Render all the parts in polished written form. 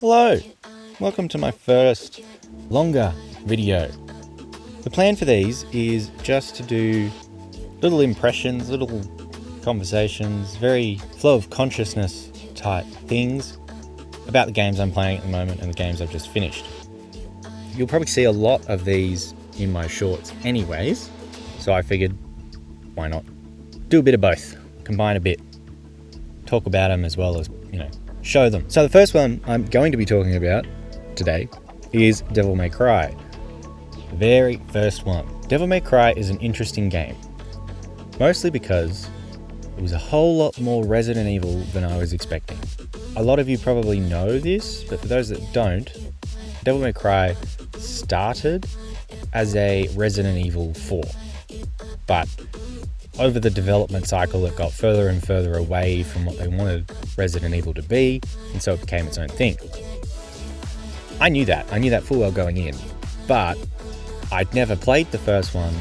Hello, welcome to my first longer video. The plan for these is just to do little impressions, little conversations, very flow of consciousness type things about the games I'm playing at the moment and the games I've just finished. You'll probably see a lot of these in my shorts anyways, so I figured why not do a bit of both, combine a bit, talk about them as well as, show them. So the first one I'm going to be talking about today is Devil May Cry. The very first one. Devil May Cry is an interesting game, mostly because it was a whole lot more Resident Evil than I was expecting. A lot of you probably know this, but for those that don't, Devil May Cry started as a Resident Evil 4, but over the development cycle, it got further and further away from what they wanted Resident Evil to be, and so it became its own thing. I knew that full well going in, but I'd never played the first one,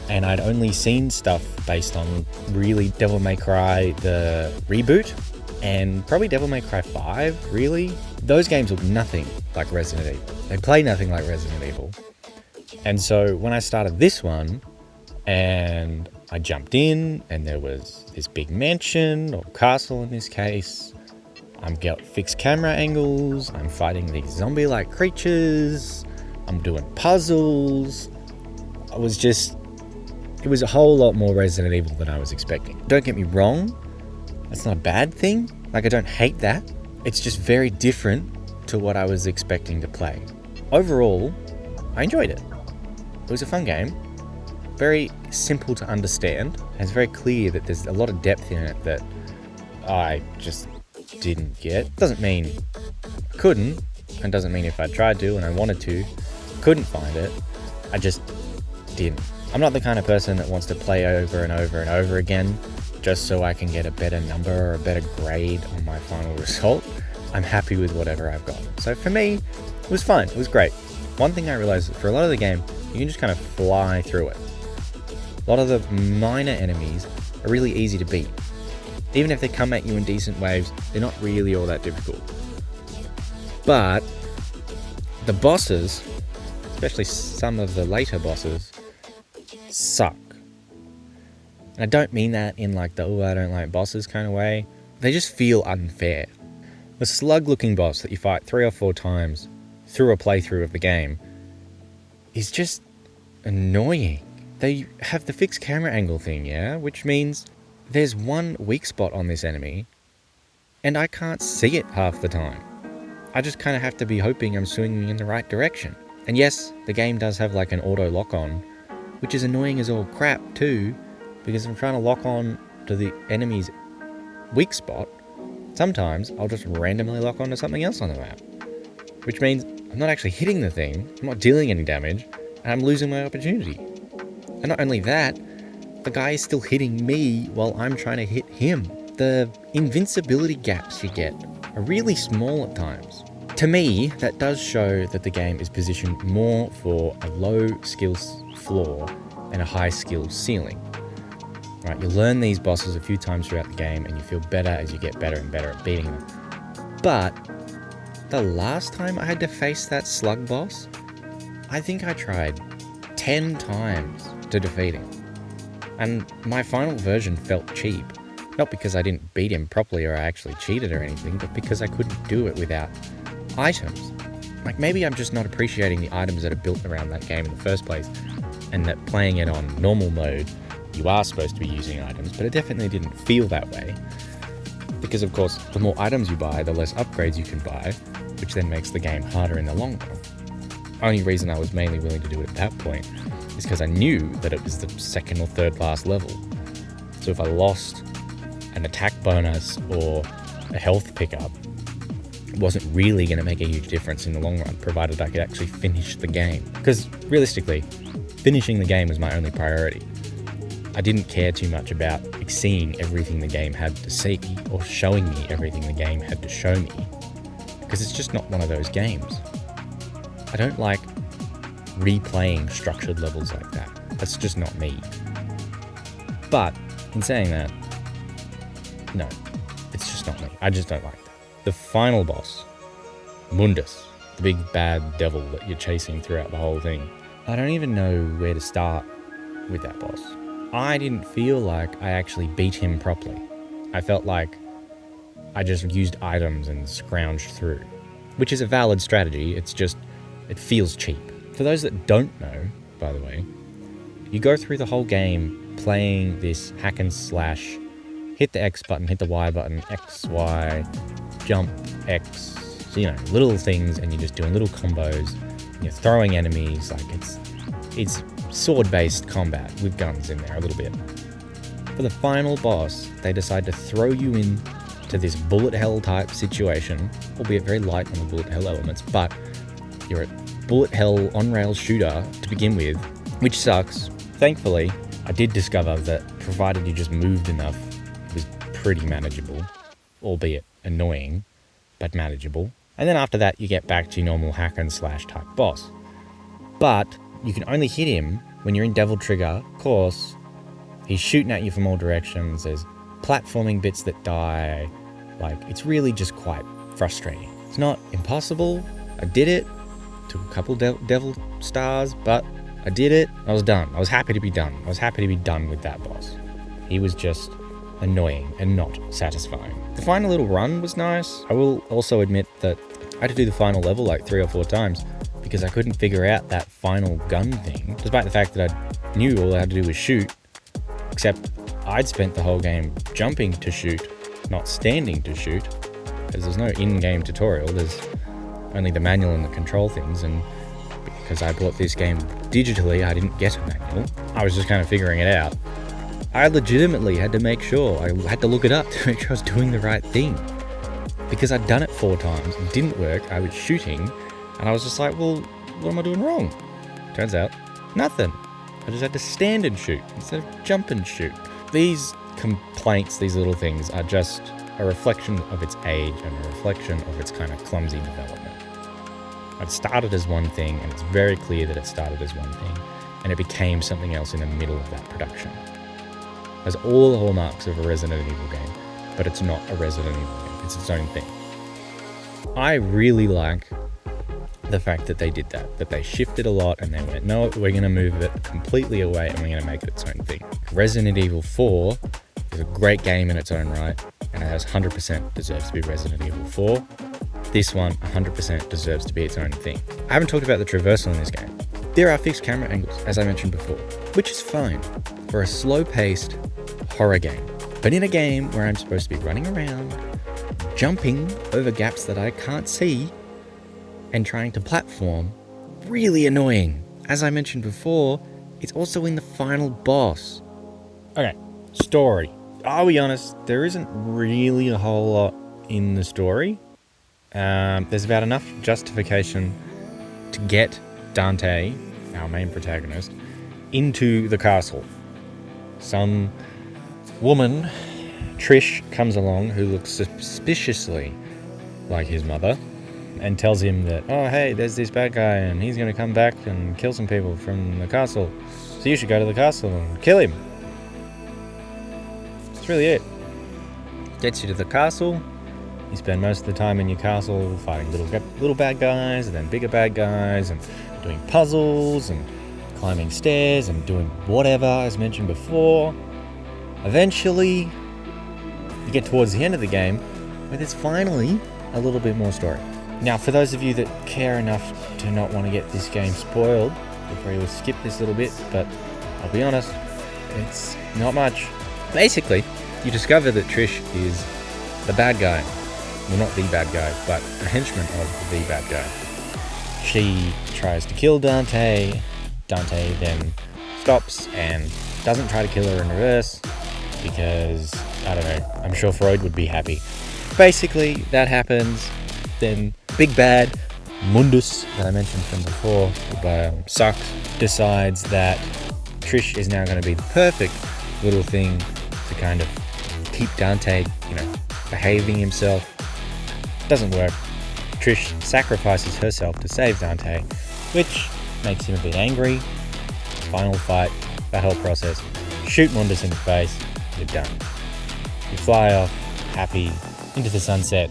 and I'd only seen stuff based on really Devil May Cry, the reboot, and probably Devil May Cry 5, really. Those games look nothing like Resident Evil. They play nothing like Resident Evil. And so when I started this one, and I jumped in, and there was this big mansion, or castle in this case. I've got fixed camera angles, I'm fighting these zombie-like creatures, I'm doing puzzles. It was a whole lot more Resident Evil than I was expecting. Don't get me wrong, that's not a bad thing. I don't hate that. It's just very different to what I was expecting to play. Overall, I enjoyed it. It was a fun game. Very simple to understand, and it's very clear that there's a lot of depth in it that I just didn't get. Doesn't mean I couldn't, and doesn't mean if I tried to and I wanted to, couldn't find it. I just didn't. I'm not the kind of person that wants to play over and over and over again just so I can get a better number or a better grade on my final result. I'm happy with whatever I've got. So for me, it was fun. It was great. One thing I realized is for a lot of the game, you can just kind of fly through it. A lot of the minor enemies are really easy to beat. Even if they come at you in decent waves, they're not really all that difficult. But the bosses, especially some of the later bosses, suck. And I don't mean that in like the, I don't like bosses kind of way. They just feel unfair. The slug-looking boss that you fight 3 or 4 times through a playthrough of the game is just annoying. They have the fixed camera angle thing, yeah? Which means there's one weak spot on this enemy, and I can't see it half the time. I just kind of have to be hoping I'm swinging in the right direction. And yes, the game does have like an auto lock-on, which is annoying as all crap too, because I'm trying to lock on to the enemy's weak spot. Sometimes I'll just randomly lock on to something else on the map, which means I'm not actually hitting the thing, I'm not dealing any damage, and I'm losing my opportunity. And not only that, the guy is still hitting me while I'm trying to hit him. The invincibility gaps you get are really small at times. To me, that does show that the game is positioned more for a low skills floor and a high skills ceiling. Right, you learn these bosses a few times throughout the game and you feel better as you get better and better at beating them. But the last time I had to face that slug boss, I think I tried 10 times to defeat him. And my final version felt cheap. Not because I didn't beat him properly or I actually cheated or anything, but because I couldn't do it without items. Like maybe I'm just not appreciating the items that are built around that game in the first place, and that playing it on normal mode, you are supposed to be using items, but it definitely didn't feel that way. Because of course, the more items you buy, the less upgrades you can buy, which then makes the game harder in the long run. Only reason I was mainly willing to do it at that point is because I knew that it was the second or third last level. So if I lost an attack bonus or a health pickup, it wasn't really going to make a huge difference in the long run, provided I could actually finish the game. Because realistically, finishing the game was my only priority. I didn't care too much about seeing everything the game had to see or showing me everything the game had to show me, because it's just not one of those games. I don't like replaying structured levels like that. That's just not me. But in saying that, no, it's just not me. I just don't like that. The final boss Mundus, the big bad devil that you're chasing throughout the whole thing. I don't even know where to start with that boss. I didn't feel like I actually beat him properly. I felt like I just used items and scrounged through, which is a valid strategy, it's just, it feels cheap. For those that don't know, by the way, you go through the whole game playing this hack and slash, hit the X button, hit the Y button, X, Y, jump, X, little things, and you're just doing little combos, and you're throwing enemies, like it's sword-based combat with guns in there a little bit. For the final boss, they decide to throw you in to this bullet hell type situation, albeit very light on the bullet hell elements, but you're a bullet hell on-rail shooter to begin with, which sucks. Thankfully, I did discover that provided you just moved enough, it was pretty manageable, albeit annoying, but manageable. And then after that, you get back to your normal hack and slash type boss. But you can only hit him when you're in Devil Trigger. Of course, he's shooting at you from all directions. There's platforming bits that die. Like, it's really just quite frustrating. It's not impossible. I did it. Took a couple devil stars, but I did it. I was done. I was happy to be done. I was happy to be done with that boss. He was just annoying and not satisfying. The final little run was nice. I will also admit that I had to do the final level like 3 or 4 times because I couldn't figure out that final gun thing, despite the fact that I knew all I had to do was shoot, except I'd spent the whole game jumping to shoot, not standing to shoot, because there's no in-game tutorial. There's only the manual and the control things, and because I bought this game digitally, I didn't get a manual. I was just kind of figuring it out. I legitimately had to make sure, I had to look it up to make sure I was doing the right thing. Because I'd done it 4 times, it didn't work, I was shooting, and I was just like, well, what am I doing wrong? Turns out, nothing. I just had to stand and shoot instead of jump and shoot. These complaints, these little things, are just a reflection of its age and a reflection of its kind of clumsy development. It started as one thing, and it's very clear that it started as one thing, and it became something else in the middle of that production. It has all the hallmarks of a Resident Evil game, but it's not a Resident Evil game. It's its own thing. I really like the fact that they did that they shifted a lot and they went, no, we're going to move it completely away and we're going to make it its own thing. Resident Evil 4 is a great game in its own right, and it has 100% deserves to be Resident Evil 4. This one 100% deserves to be its own thing. I haven't talked about the traversal in this game. There are fixed camera angles, as I mentioned before, which is fine for a slow-paced horror game. But in a game where I'm supposed to be running around, jumping over gaps that I can't see, and trying to platform, really annoying. As I mentioned before, it's also in the final boss. Okay, story. I'll be honest, there isn't really a whole lot in the story. There's about enough justification to get Dante, our main protagonist, into the castle. Some woman, Trish, comes along who looks suspiciously like his mother and tells him that, oh hey, there's this bad guy and he's going to come back and kill some people from the castle, so you should go to the castle and kill him. That's really it. Gets you to the castle. You spend most of the time in your castle fighting little bad guys and then bigger bad guys and doing puzzles and climbing stairs and doing whatever, as mentioned before. Eventually, you get towards the end of the game where there's finally a little bit more story. Now, for those of you that care enough to not want to get this game spoiled, you'll probably skip this little bit, but I'll be honest, it's not much. Basically, you discover that Trish is the bad guy. Well, not the bad guy, but a henchman of the bad guy. She tries to kill Dante. Dante then stops and doesn't try to kill her in reverse because, I don't know, I'm sure Freud would be happy. Basically, that happens. Then Big Bad Mundus, that I mentioned from before, sucks, decides that Trish is now going to be the perfect little thing to kind of keep Dante, behaving himself. Doesn't work. Trish sacrifices herself to save Dante, which makes him a bit angry. Final fight, that whole process. Shoot Mundus in the face, you're done. You fly off, happy, into the sunset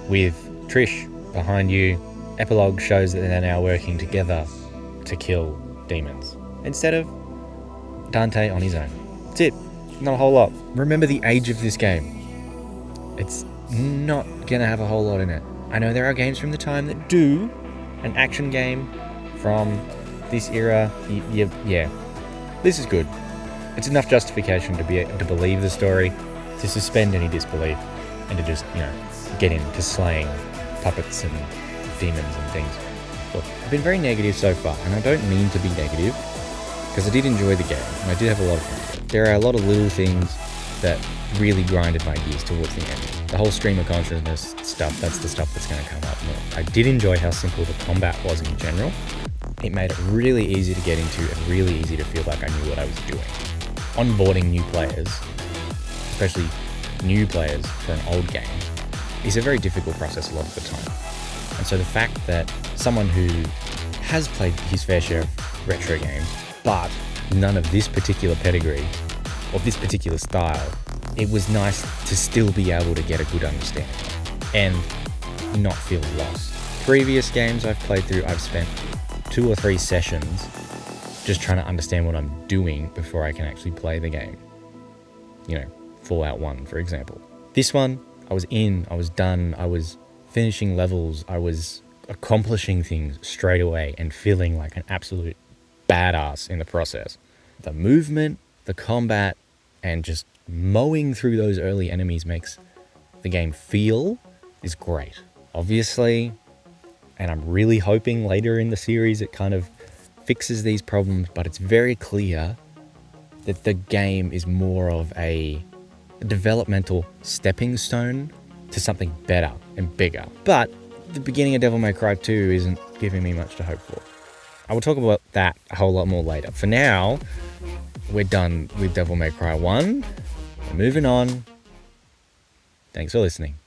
with Trish behind you. Epilogue shows that they're now working together to kill demons, instead of Dante on his own. That's it. Not a whole lot. Remember the age of this game. It's not going to have a whole lot in it. I know there are games from the time that do. An action game from this era. Yeah. This is good. It's enough justification to believe the story, to suspend any disbelief, and to just, get into slaying puppets and demons and things. Look, I've been very negative so far, and I don't mean to be negative, because I did enjoy the game, and I did have a lot of fun. There are a lot of little things that really grinded my gears towards the end. The whole stream of consciousness stuff, that's the stuff that's going to come up more. I did enjoy how simple the combat was in general. It made it really easy to get into and really easy to feel like I knew what I was doing. Onboarding new players, especially new players for an old game, is a very difficult process a lot of the time. And so the fact that someone who has played his fair share of retro games, but none of this particular pedigree or this particular style, it was nice to still be able to get a good understanding and not feel lost. Previous games I've played through, I've spent 2 or 3 sessions just trying to understand what I'm doing before I can actually play the game. Fallout 1, for example. This one, I was done, I was finishing levels, I was accomplishing things straight away and feeling like an absolute badass in the process. The movement, the combat, and just mowing through those early enemies makes the game feel is great. Obviously, and I'm really hoping later in the series it kind of fixes these problems, but it's very clear that the game is more of a developmental stepping stone to something better and bigger. But the beginning of Devil May Cry 2 isn't giving me much to hope for. I will talk about that a whole lot more later. For now, we're done with Devil May Cry 1. We're moving on. Thanks for listening.